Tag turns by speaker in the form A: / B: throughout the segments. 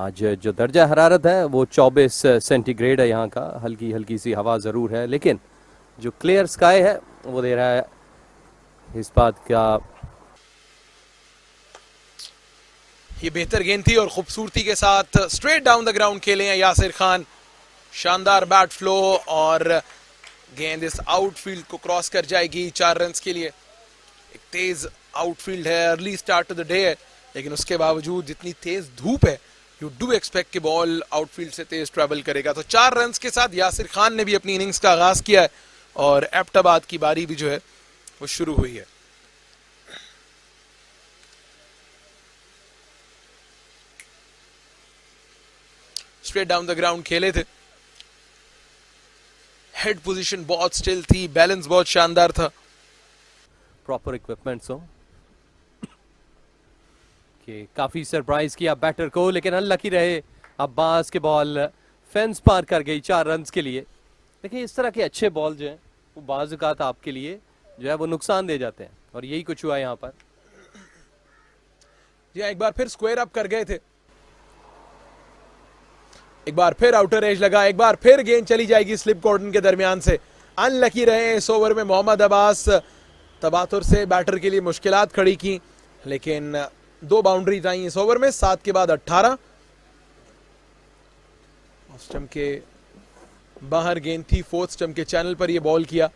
A: आज जो दर्जा हरारत है वो 24 सेंटीग्रेड है यहाँ का। हल्की हल्की सी हवा ज़रूर है, लेकिन जो क्लियर स्काई है वो दे रहा है इस बात का।
B: ये बेहतर गेंद थी और खूबसूरती के साथ स्ट्रेट डाउन द ग्राउंड खेले हैं यासिर खान। शानदार बैट फ्लो और गेंद इस आउटफील्ड को क्रॉस कर जाएगी 4 रन के लिए। एक तेज आउटफील्ड है, early start to the day है, लेकिन उसके बावजूद जितनी तेज धूप है यू डू एक्सपेक्ट कि बॉल आउटफील्ड से तेज ट्रेवल करेगा। तो 4 रन के साथ यासिर खान ने भी अपनी इनिंग्स का आगाज किया है और एबटाबाद की बारी भी जो है वो शुरू हुई है। स्ट्रेट डाउन द ग्राउंड खेले थे, हेड पोजीशन बहुत स्टिल थी, बैलेंस बहुत शानदार था।
A: प्रॉपर इक्विपमेंट्स हो कि काफ़ी सरप्राइज किया बैटर को, लेकिन अनलकी रहे। अब्बास के बॉल फेंस पार कर गई 4 रन के लिए। देखिए इस तरह के अच्छे बॉल जो हैं वो बाज़ औक़ात आपके लिए जो है वो नुकसान दे जाते हैं, और यही कुछ हुआ यहाँ पर।
B: जी एक बार फिर स्क्वायर अप कर गए थे, एक बार फिर आउटर एज लगा, एक बार फिर गेंद चली जाएगी स्लिप कॉर्डन के दरमियान से। अनलकी रहे इस ओवर में मोहम्मद अब्बास। तबातुर से बैटर के लिए मुश्किलात खड़ी की, लेकिन 2 बाउंड्रीज आई इस ओवर में, 7 के बाद 18। स्टंप के बाहर गेंद थी, 4th स्टंप के चैनल पर यह बॉल किया।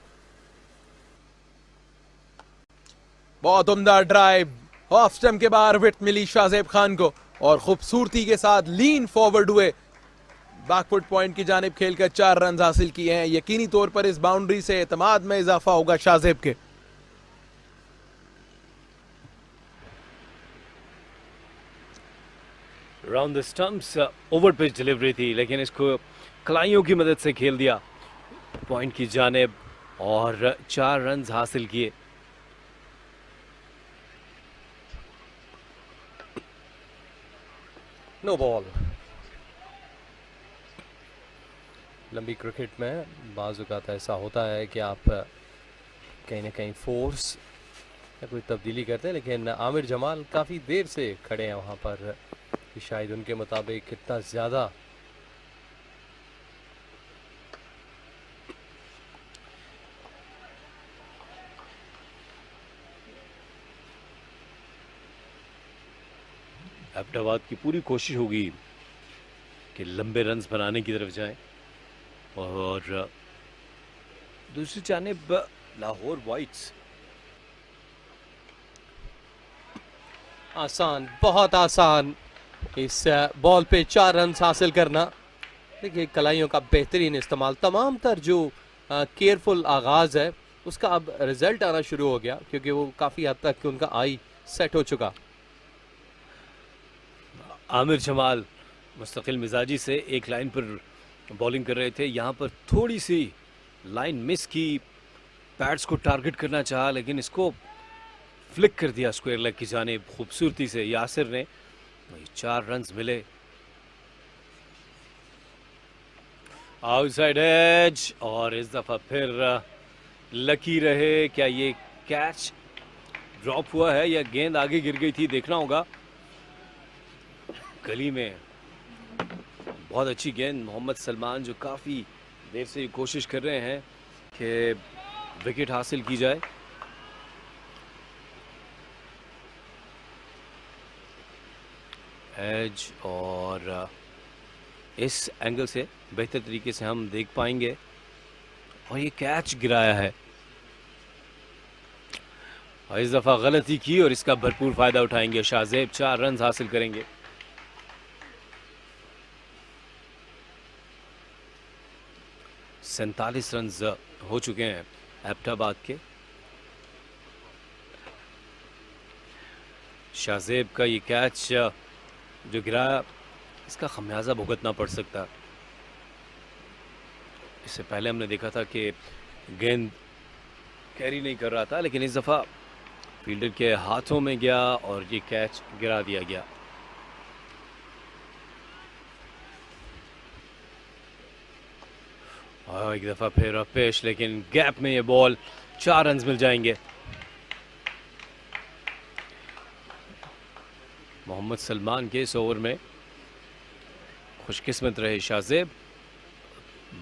B: बहुत उम्दा ड्राइव, ऑफ स्टंप के बाहर विकेट मिली शाहजेब खान को और खूबसूरती के साथ लीन फॉरवर्ड हुए, बैकफुट पॉइंट की जानिब खेलकर 4 रन हासिल किए हैं। यकीनी तौर पर इस बाउंड्री से एतमाद में इजाफा होगा शाहजेब के।
C: Round the stumps over pitch delivery थी, लेकिन इसको कलाइयों की मदद से खेल दिया पॉइंट की जानिब और 4 रन हासिल किए।
A: No ball. लंबी क्रिकेट में बाज़ औक़ात ऐसा होता है कि आप कहीं ना कहीं फोर्स या कोई तब्दीली करते हैं, लेकिन आमिर जमाल काफ़ी देर से खड़े हैं वहाँ पर कि शायद उनके मुताबिक कितना ज़्यादा
C: एबटाबाद की पूरी कोशिश होगी कि लंबे रन्स बनाने की तरफ जाएं, और दूसरी जानिब लाहौर वाइट्स
A: आसान, बहुत आसान इस बॉल पे 4 रन हासिल करना। देखिए कलाइयों का बेहतरीन इस्तेमाल, तमाम तर जो केयरफुल आगाज़ है उसका अब रिजल्ट आना शुरू हो गया, क्योंकि वो काफ़ी हद तक उनका आई सेट हो चुका।
C: आमिर जमाल मुस्तकिल मिजाजी से एक लाइन पर बॉलिंग कर रहे थे, यहाँ पर थोड़ी सी लाइन मिस की, पैड्स को टारगेट करना चाहा लेकिन इसको फ्लिक कर दिया स्क्वायर लेग की जानिब खूबसूरती से यासिर ने। 4 रन मिले। आउटसाइड एज, और इस दफा फिर लकी रहे। क्या ये कैच ड्रॉप हुआ है या गेंद आगे गिर गई थी, देखना होगा। गली में बहुत अच्छी गेंद, मोहम्मद सलमान जो काफ़ी देर से कोशिश कर रहे हैं कि विकेट हासिल की जाए। एज, और इस एंगल से बेहतर तरीके से हम देख पाएंगे, और ये कैच गिराया है और इस दफ़ा गलती की और इसका भरपूर फ़ायदा उठाएंगे शाहजेब। 4 रन हासिल करेंगे। सैंतालीस रन हो चुके हैं एबटाबाद के। शाहजेब का ये कैच जो गिराया, इसका खमियाजा भुगतना पड़ सकता। इससे पहले हमने देखा था कि गेंद कैरी नहीं कर रहा था, लेकिन इस दफ़ा फील्डर के हाथों में गया और ये कैच गिरा दिया गया। और एक दफ़ा फिर पेश, लेकिन गैप में ये बॉल, 4 रन मिल जाएंगे। मोहम्मद सलमान के इस ओवर में खुशकिस्मत रहे शाहजेब,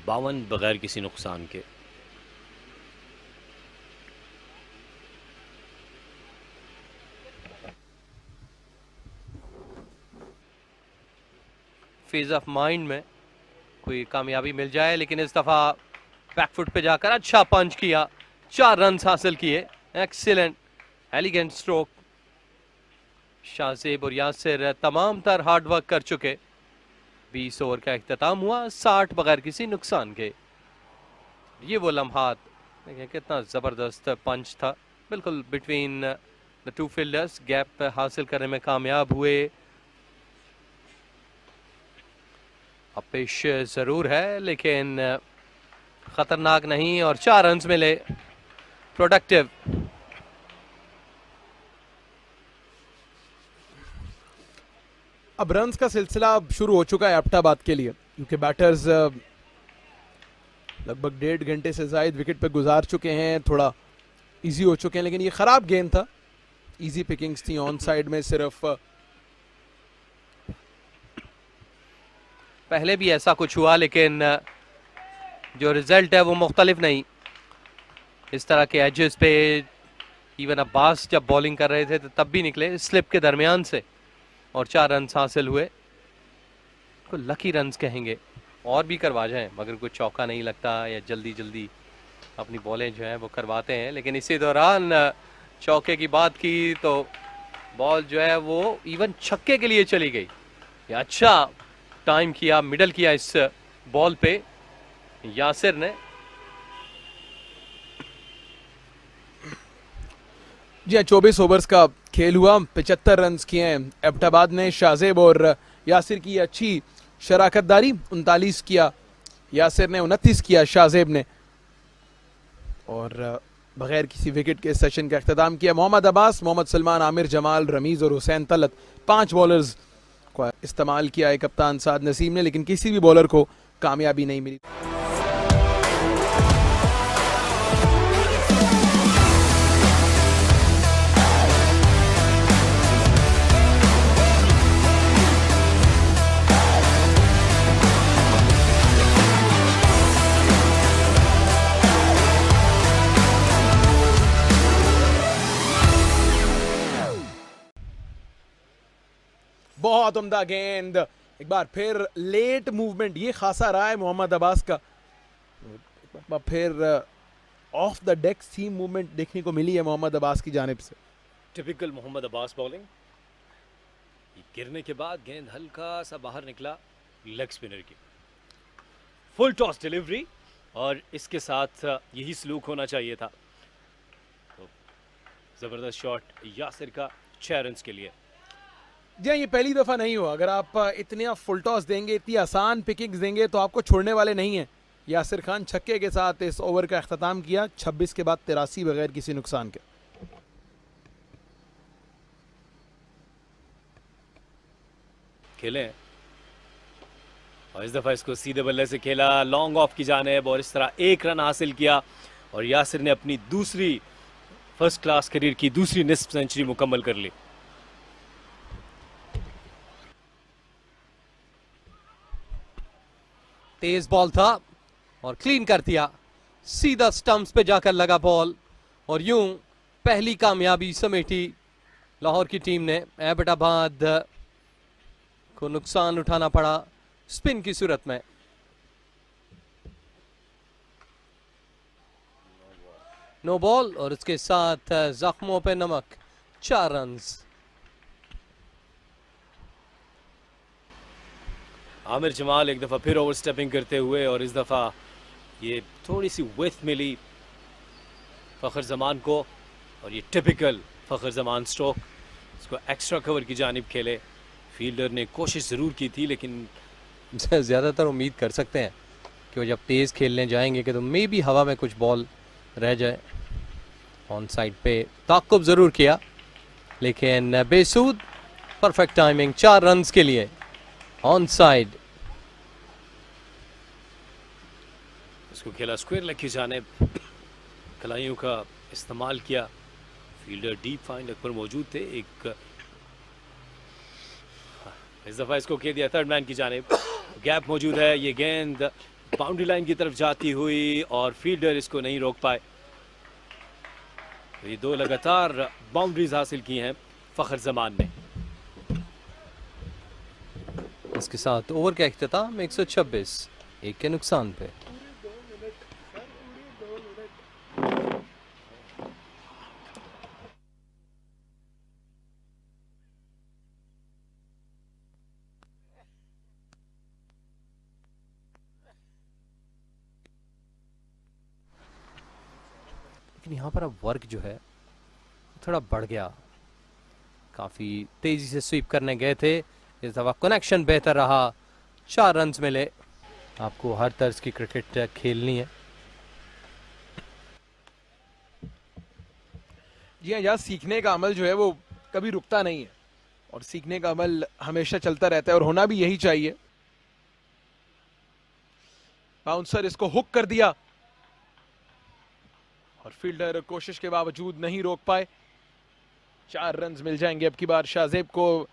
C: 52 बगैर किसी नुकसान के।
A: फेज ऑफ माइंड में कोई कामयाबी मिल जाए, लेकिन इस दफा बैकफुट पे जाकर अच्छा पंच किया, 4 रन हासिल किए। Excellent elegant stroke. शाहजेब और यासिर तमाम तर हार्ड वर्क कर चुके। 20 ओवर का इख्तिताम हुआ 60 बगैर किसी नुकसान के। ये वो लम्हात, देखिए कितना जबरदस्त पंच था, बिल्कुल between the two fielders, gap हासिल करने में कामयाब हुए। अब पेश जरूर है लेकिन खतरनाक नहीं, और 4 रन मिले, प्रोडक्टिव।
B: अब रन्स का सिलसिला अब शुरू हो चुका है एबटाबाद के लिए, क्योंकि बैटर्स लगभग 1.5 घंटे से ज्यादा विकेट पे गुजार चुके हैं, थोड़ा इजी हो चुके हैं। लेकिन ये खराब गेंद था, इजी पिकिंग्स थी ऑन साइड में सिर्फ।
A: पहले भी ऐसा कुछ हुआ, लेकिन जो रिजल्ट है वो मुख्तलिफ नहीं। इस तरह के एजेस पे इवन अब्बास जब बॉलिंग कर रहे थे तो तब भी निकले स्लिप के दरमियान से, और 4 रन हासिल हुए। को लकी रन्स कहेंगे, और भी करवा जाएं मगर कुछ चौका नहीं लगता, या जल्दी जल्दी अपनी बॉलें जो हैं वो करवाते हैं। लेकिन इसी दौरान चौके की बात की तो बॉल जो है वो इवन छक्के के लिए चली गई। या अच्छा टाइम किया, मिडल किया इस बॉल पे यासिर ने।
B: जी हाँ, 24 ओवर्स का खेल हुआ, 75 रन किए हैं एबटाबाद ने। शाहजेब और यासिर की अच्छी शराकतदारी, 39 किया यासिर ने, 29 किया शाहजेब ने, और बगैर किसी विकेट के सेशन का अख्ताम किया। मोहम्मद अब्बास, मोहम्मद सलमान, आमिर जमाल, रमीज और हुसैन तलत, 5 बॉलर्स को इस्तेमाल किया है कप्तान साद नसीम ने, लेकिन किसी भी बॉलर को कामयाबी नहीं मिली। बहुत उम्दा गेंद, एक बार फिर लेट मूवमेंट, ये खासा रहा है मोहम्मद अब्बास का। एक बार फिर off the deck seam movement देखने को मिली है मोहम्मद अब्बास की जानिब से।
C: Typical Mohammad Abbas bowling. गिरने के बाद गेंद हल्का सा बाहर निकला लेग स्पिनर की, फुल टॉस डिलीवरी, और इसके साथ यही सलूक होना चाहिए था। तो जबरदस्त शॉट यासिर का 6 रन के लिए।
B: जी हाँ, ये पहली दफा नहीं हुआ। अगर आप इतने फुल टॉस देंगे, इतनी आसान पिकिंग्स देंगे तो आपको छोड़ने वाले नहीं हैं। यासिर खान छक्के के साथ इस ओवर का अख्ताम किया, 26 के बाद 83 बगैर किसी नुकसान के।
C: खेले और इस दफा इसको सीधे बल्ले से खेला लॉन्ग ऑफ की जानिब, और इस तरह 1 रन हासिल किया, और यासिर ने अपनी दूसरी फर्स्ट क्लास करियर की दूसरी निस्फ सेंचुरी मुकम्मल कर ली।
A: तेज बॉल था और क्लीन कर दिया, सीधा स्टंप्स पे जाकर लगा बॉल, और यूं पहली कामयाबी समेटी लाहौर की टीम ने। एबटाबाद को नुकसान उठाना पड़ा स्पिन की सूरत में। नो बॉल, और उसके साथ जख्मों पे नमक, 4 रन।
C: आमिर जमाल एक दफ़ा फिर ओवर स्टेपिंग करते हुए, और इस दफ़ा ये थोड़ी सी विथ मिली फ़खर जमान को, और ये टिपिकल फ़खर जमान स्ट्रोक, इसको एक्स्ट्रा कवर की जानिब खेले। फील्डर ने कोशिश ज़रूर की थी, लेकिन
A: ज़्यादातर उम्मीद कर सकते हैं कि वो जब तेज़ खेलने जाएंगे कि तो मे भी हवा में कुछ बॉल रह जाए। ऑन साइड पे ताक़ुब ज़रूर किया, लेकिन बेसूद। परफेक्ट टाइमिंग, 4 रन के लिए ऑन साइड।
C: इसको खेला स्क्वायर लेग की जानिब, कलाइयों का इस्तेमाल किया। फील्डर डीप फाइंडर पर मौजूद थे। इस दफ़ा इसको खेल दिया थर्ड मैन की जानिब, गैप मौजूद है। ये गेंद बाउंड्री लाइन की तरफ जाती हुई और फील्डर इसको नहीं रोक पाए। तो ये 2 लगातार बाउंड्रीज हासिल की हैं फखर जमान ने।
A: इसके साथ ओवर का इख्तिताम 126 1 के नुकसान पे। लेकिन यहाँ पर अब वर्क जो है थोड़ा बढ़ गया। काफी तेजी से स्वीप करने गए थे, इस दफा कनेक्शन बेहतर रहा, 4 रन्स मिले। आपको हर तर्ज की क्रिकेट खेलनी है।
B: जी हाँ, यहाँ सीखने का अमल जो है वो कभी रुकता नहीं है और सीखने का अमल हमेशा चलता रहता है और होना भी यही चाहिए। बाउंसर इसको हुक कर दिया और फील्डर कोशिश के बावजूद नहीं रोक पाए। 4 रन्स मिल जाएंगे अब की बार शाहजेब को।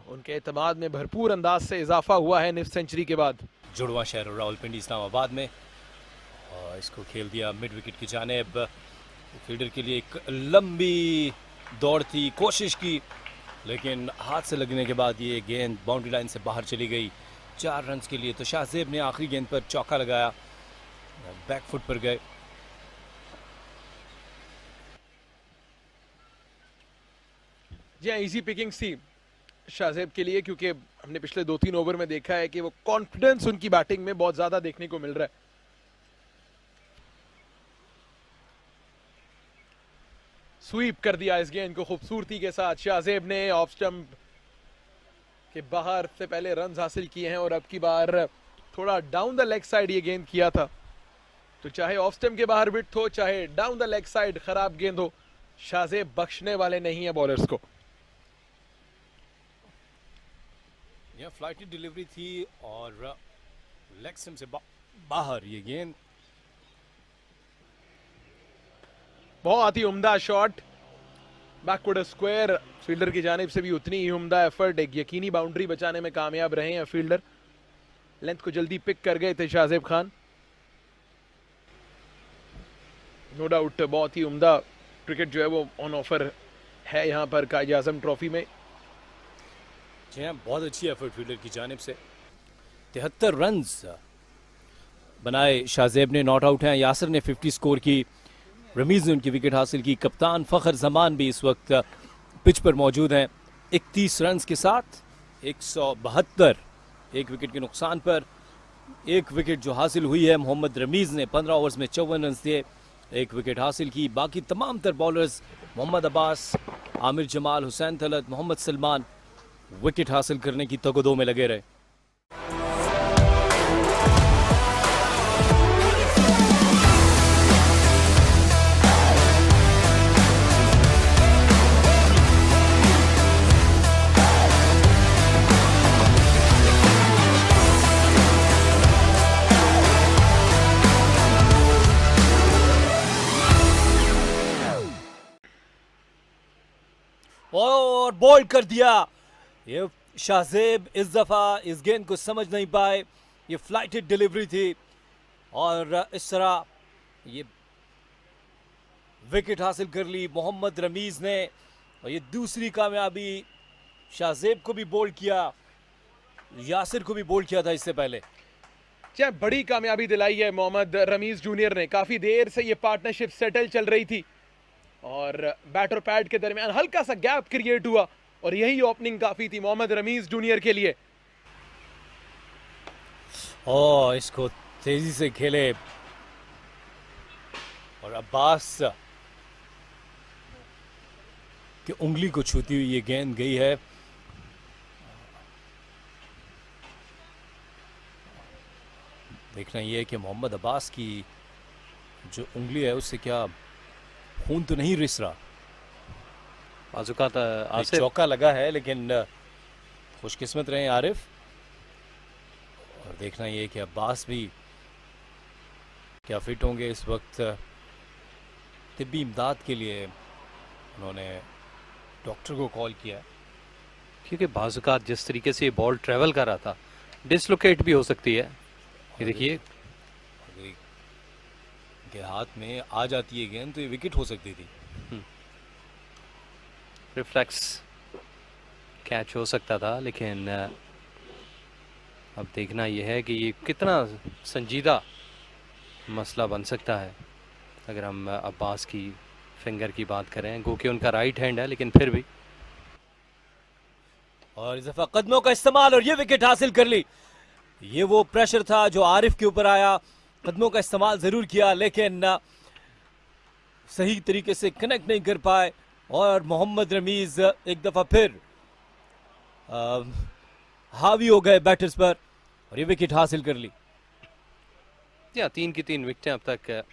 B: उनके एतमाद में भरपूर अंदाज से इजाफा हुआ है निफ्ट सेंचुरी के बाद।
C: जुड़वा शहर रावलपिंडी इस्लामाबाद में, और इसको खेल दिया मिड विकेट की जानिब। फील्डर के लिए एक लंबी दौड़ थी, कोशिश की, लेकिन हाथ से लगने के बाद ये गेंद बाउंड्री लाइन से बाहर चली गई। 4 रन्स के लिए तो शाहजेब ने आखिरी गेंद पर चौका लगाया, बैक फुट पर गए।
B: जी हाँ, इजी पिकिंग्स थी शाहजेब के लिए, क्योंकि हमने पिछले 2-3 ओवर में देखा है कि वो कॉन्फिडेंस उनकी बैटिंग में बहुत ज्यादा देखने को मिल रहा है। स्वीप कर दिया इस गेंद को खूबसूरती के साथ शाहजेब ने। ऑफ स्टंप के बाहर से पहले रन्स हासिल किए हैं और अब की बार थोड़ा डाउन द लेग साइड ये गेंद किया था। तो चाहे ऑफ स्टंप के बाहर विड्थ हो, चाहे डाउन द लेग साइड खराब गेंद हो, शाहजेब बख्शने वाले नहीं है बॉलर्स को।
C: यह फ्लाइटी डिलीवरी थी और लेग स्टंप से बाहर ये गेंद।
B: बहुत ही उम्दा शॉट, बैकवर्ड स्क्वायर। फील्डर की जानिब से भी उतनी ही उम्दा एफर्ट, एक यकीनी बाउंड्री बचाने में कामयाब रहे हैं फील्डर। लेंथ को जल्दी पिक कर गए थे शाहजेब खान। नो डाउट बहुत ही उम्दा क्रिकेट जो है वो ऑन ऑफर है यहाँ पर कायद आजम ट्रॉफी में।
C: जी हाँ, बहुत अच्छी एफर्ट फील्डर की जानिब से। 73 रन्स बनाए शाहजेब ने, नॉट आउट हैं। यासिर ने 50 स्कोर की, रमीज ने उनकी विकेट हासिल की। कप्तान फखर जमान भी इस वक्त पिच पर मौजूद हैं 31 रन्स के साथ। 172 एक विकेट के नुकसान पर। एक विकेट जो हासिल हुई है मोहम्मद रमीज ने 15 ओवर्स में 54 रन दिए, एक विकेट हासिल की। बाकी तमाम तर बॉलर्स मोहम्मद अब्बास, आमिर जमाल, हुसैन तलत, मोहम्मद सलमान विकेट हासिल करने की तगदो में लगे रहे। और बॉल कर दिया। ये शाहजेब इस दफा इस गेंद को समझ नहीं पाए। ये फ्लाइटेड डिलीवरी थी और इस तरह ये विकेट हासिल कर ली मोहम्मद रमीज ने। और ये दूसरी कामयाबी, शाहजेब को भी बोल्ड किया, यासिर को भी बोल्ड किया था इससे पहले।
B: क्या बड़ी कामयाबी दिलाई है मोहम्मद रमीज जूनियर ने। काफी देर से ये पार्टनरशिप सेटल चल रही थी और बैट और पैड के दरमियान हल्का सा गैप क्रिएट हुआ और यही ओपनिंग काफी थी मोहम्मद रमीज जूनियर के लिए।
C: और इसको तेजी से खेले और अब्बास की उंगली को छूती हुई ये गेंद गई है। देखना ये है कि मोहम्मद अब्बास की जो उंगली है उससे क्या खून तो नहीं रिस रहा।
A: बाजुकात आसिफ
C: चौका लगा है, लेकिन खुशकिस्मत रहे आरिफ। और देखना ये कि अब्बास भी क्या फिट होंगे इस वक्त। तिब्बी इमदाद के लिए उन्होंने डॉक्टर को कॉल किया,
A: क्योंकि बाजुकात जिस तरीके से ये बॉल ट्रेवल कर रहा था डिसलोकेट भी हो सकती है। ये देखिए
C: अगर के हाथ में आ जाती है गेंद तो ये विकेट हो सकती थी।
A: रिफ्लेक्स कैच हो सकता था, लेकिन अब देखना यह है कि ये कितना संजीदा मसला बन सकता है अगर हम अब्बास की फिंगर की बात करें। गो कि उनका राइट हैंड है, लेकिन फिर भी।
C: और इस दफा कदमों का इस्तेमाल और ये विकेट हासिल कर ली। ये वो प्रेशर था जो आरिफ के ऊपर आया, कदमों का इस्तेमाल जरूर किया लेकिन सही तरीके से कनेक्ट नहीं कर पाए और मोहम्मद रमीज एक दफा फिर हावी हो गए बैटर्स पर और ये विकेट हासिल कर ली।
A: या 3 की 3 विकेटें अब तक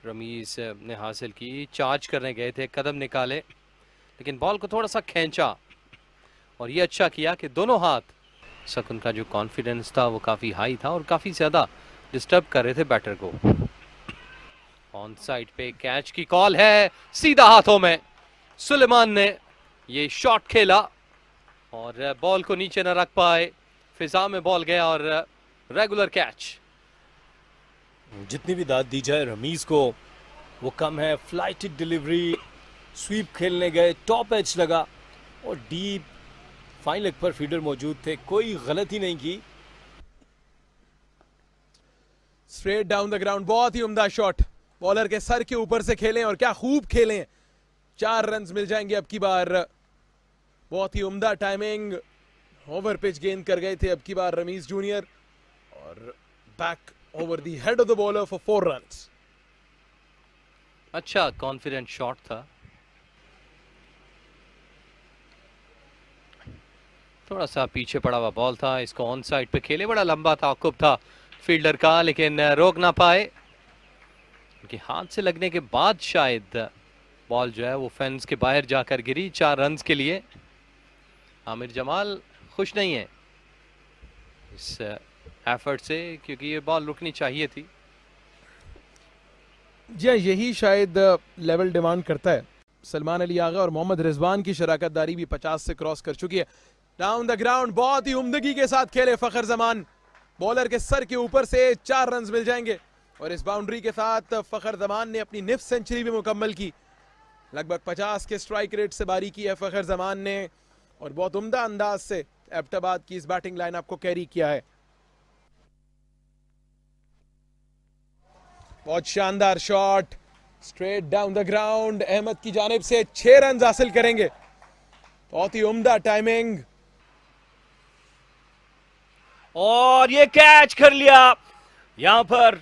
A: रमीज ने हासिल की। चार्ज करने गए थे, कदम निकाले, लेकिन बॉल को थोड़ा सा खींचा और ये अच्छा किया कि दोनों हाथ। शकुन का जो कॉन्फिडेंस था वो काफ़ी हाई था और काफ़ी ज़्यादा डिस्टर्ब कर रहे थे बैटर को। ऑन साइड पे कैच की कॉल है, सीधा हाथों में। सुलेमान ने ये शॉट खेला और बॉल को नीचे न रख पाए, फिजा में बॉल गया और रेगुलर कैच।
C: जितनी भी दाद दी जाए रमीज को वो कम है। फ्लाइटेड डिलीवरी, स्वीप खेलने गए, टॉप एज लगा और डीप फाइन लेग पर फीडर मौजूद थे, कोई गलती नहीं की।
B: स्ट्रेट डाउन द ग्राउंड, बहुत ही उम्दा शॉट, बॉलर के सर के ऊपर से खेलें और क्या खूब खेलें। 4 रन मिल जाएंगे अब की बार। बहुत ही उम्दा टाइमिंग, ओवर पिच गेंद कर गए थे अब की बार रमीज जूनियर और back over the head of the bowler for 4 runs.
A: अच्छा कॉन्फिडेंट शॉट था, थोड़ा सा पीछे पड़ा हुआ बॉल था, इसको ऑन साइड पे खेले, बड़ा लंबा ताकुब था फील्डर का, लेकिन रोक ना पाए क्योंकि हाथ से लगने के बाद शायद बॉल जो है वो फेंस के बाहर जाकर गिरी। 4 रन के लिए आमिर जमाल खुश नहीं है इस एफर्ट से, क्योंकि ये बॉल रुकनी चाहिए थी।
B: जी यही शायद लेवल डिमांड करता है। सलमान अली आगा और मोहम्मद रिजवान की शराकतदारी भी 50 से क्रॉस कर चुकी है। डाउन द ग्राउंड, बहुत ही उम्दगी के साथ खेले फखर जमान, बॉलर के सर के ऊपर से 4 रन मिल जाएंगे और इस बाउंड्री के साथ फखर जमान ने अपनी निफ्ट सेंचुरी भी मुकम्मल की। लगभग 50 के स्ट्राइक रेट से बारी की है फखर जमान ने और बहुत उम्दा अंदाज से एबटाबाद की इस बैटिंग लाइनअप को कैरी किया है। बहुत शानदार shot, straight down the ground, Ahmad की जानिब से 6 रन हासिल करेंगे। बहुत ही उम्दा टाइमिंग
C: और ये कैच कर लिया। यहां पर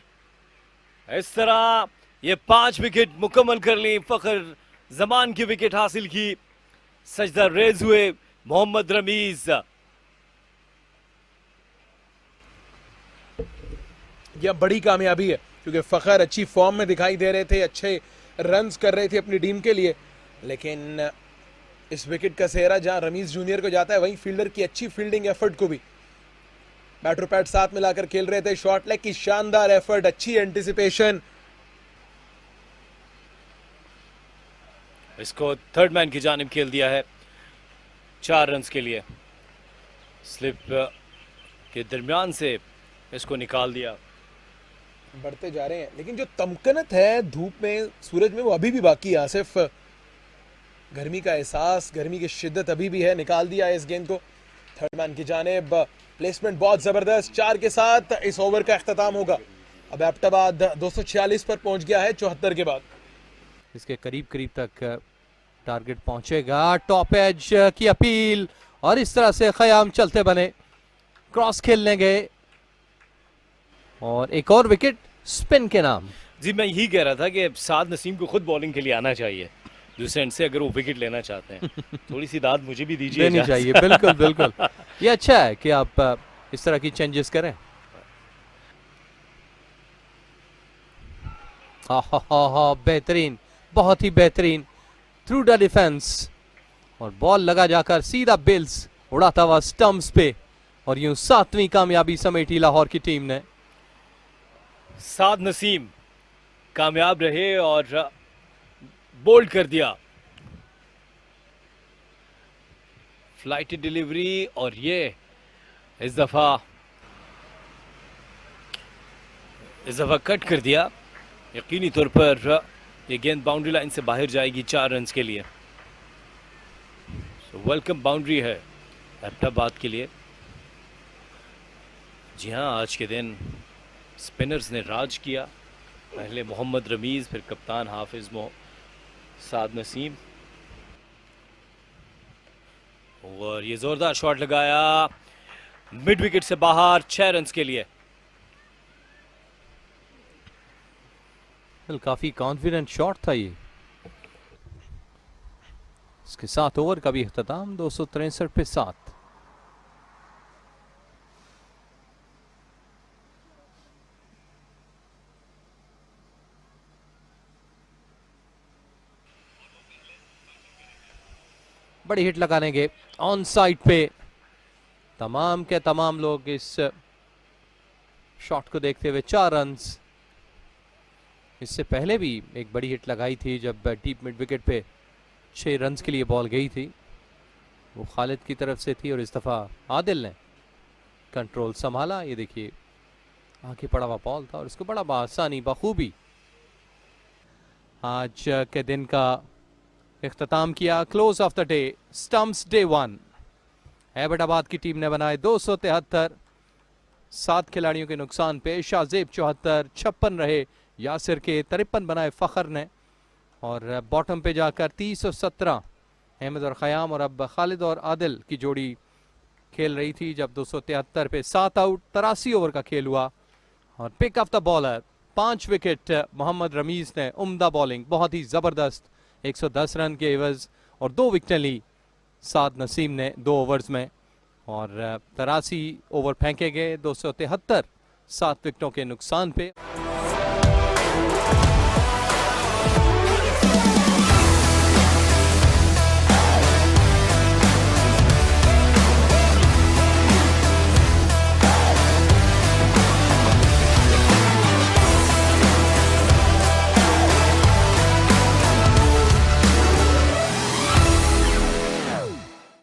C: इस तरह ये 5 विकेट मुकम्मल कर ली। फखर जमान की विकेट हासिल की, सजदा रेज हुए मोहम्मद रमीज।
B: यह बड़ी कामयाबी है क्योंकि फखर अच्छी फॉर्म में दिखाई दे रहे थे, अच्छे रन्स कर रहे थे अपनी टीम के लिए, लेकिन इस विकेट का सेहरा जहां रमीज जूनियर को जाता है वहीं फील्डर की अच्छी फील्डिंग एफर्ट को भी बैटर पैड साथ मिलाकर खेल रहे थे। शॉर्ट लेग की शानदार एफर्ट, अच्छी एंटिसिपेशन।
C: इसको थर्ड मैन की जानिब खेल दिया है 4 रन के लिए। स्लिप के दरमियान से इसको निकाल दिया।
B: बढ़ते जा रहे हैं, लेकिन जो तमकनत है धूप में, सूरज में, वो अभी भी बाकी है। आसिफ, गर्मी का एहसास, गर्मी की शिद्दत अभी भी है। निकाल दिया है इस गेंद को थर्ड मैन की जानिब। प्लेसमेंट बहुत जबरदस्त, 4 के साथ इस ओवर का अख्ताम होगा। अब एबटाबाद 246 पर पहुंच गया है 74 के बाद।
A: इसके करीब करीब तक टारगेट पहुंचेगा। टॉप एज की अपील और इस तरह से खयाम चलते बने, क्रॉस खेलने गए और एक और विकेट स्पिन के नाम।
C: जी मैं यही कह रहा था कि साद नसीम को खुद बॉलिंग के लिए आना चाहिए दूसरे एंड से, अगर वो विकेट लेना चाहते हैं। थोड़ी सी दाद मुझे भी दीजिए,
A: देनी चाहिए। बिल्कुल बिल्कुल, ये अच्छा है कि आप इस तरह की चेंजेस करें। बेहतरीन, बहुत ही बेहतरीन, थ्रू द डिफेंस और बॉल लगा जाकर सीधा बिल्स उड़ाता हुआ स्टंप्स पे और यूं 7वीं कामयाबी समेटी लाहौर की टीम ने।
C: साद नसीम कामयाब रहे और बोल्ड कर दिया। फ्लाइट डिलीवरी और ये इस दफा कट कर दिया। यकीनी तौर पर ये गेंद बाउंड्री लाइन से बाहर जाएगी 4 रन के लिए। वेलकम बाउंड्री है हैदराबाद के लिए। जी हाँ, आज के दिन स्पिनर्स ने राज किया। पहले मोहम्मद रमीज, फिर कप्तान हाफिज साद नसीम, और ये जोरदार शॉट लगाया मिड विकेट से बाहर 6 रन के लिए।
A: काफी कॉन्फिडेंट शॉट था ये। इसके साथ ओवर का भी इख्तिताम 263 पे 7। बड़ी हिट लगाने के ऑन साइड पे तमाम के तमाम लोग इस शॉट को देखते हुए 4 रन। इससे पहले भी एक बड़ी हिट लगाई थी जब डीप मिड विकेट पे 6 रन के लिए बॉल गई थी, वो खालिद की तरफ से थी, और इस दफा आदिल ने कंट्रोल संभाला। ये देखिए आगे पड़ा हुआ बॉल था और इसको बड़ा आसानी बखूबी आज के दिन का इख्तिताम किया। Close of the day, stumps day 1। Abbottabad की टीम ने बनाए 273, 7 खिलाड़ियों के नुकसान पे। शाहजेब 74, 56 रहे यासिर के, 53 बनाए फखर ने, और बॉटम पे जाकर 30 और 17 अहमद और ख़याम, और अब खालिद और आदिल की जोड़ी खेल रही थी जब 273 पे 7 आउट। 83 ओवर का खेल हुआ और pick of the bowler 5 wicket Mohammad Rameez ने। उम्दा बॉलिंग, बहुत ही ज़बरदस्त, 110 रन के एवज, और 2 विकेटें ली साद नसीम ने 2 ओवर्स में, और 83 ओवर फेंके गए। 273 7 विकेटों के नुकसान पे।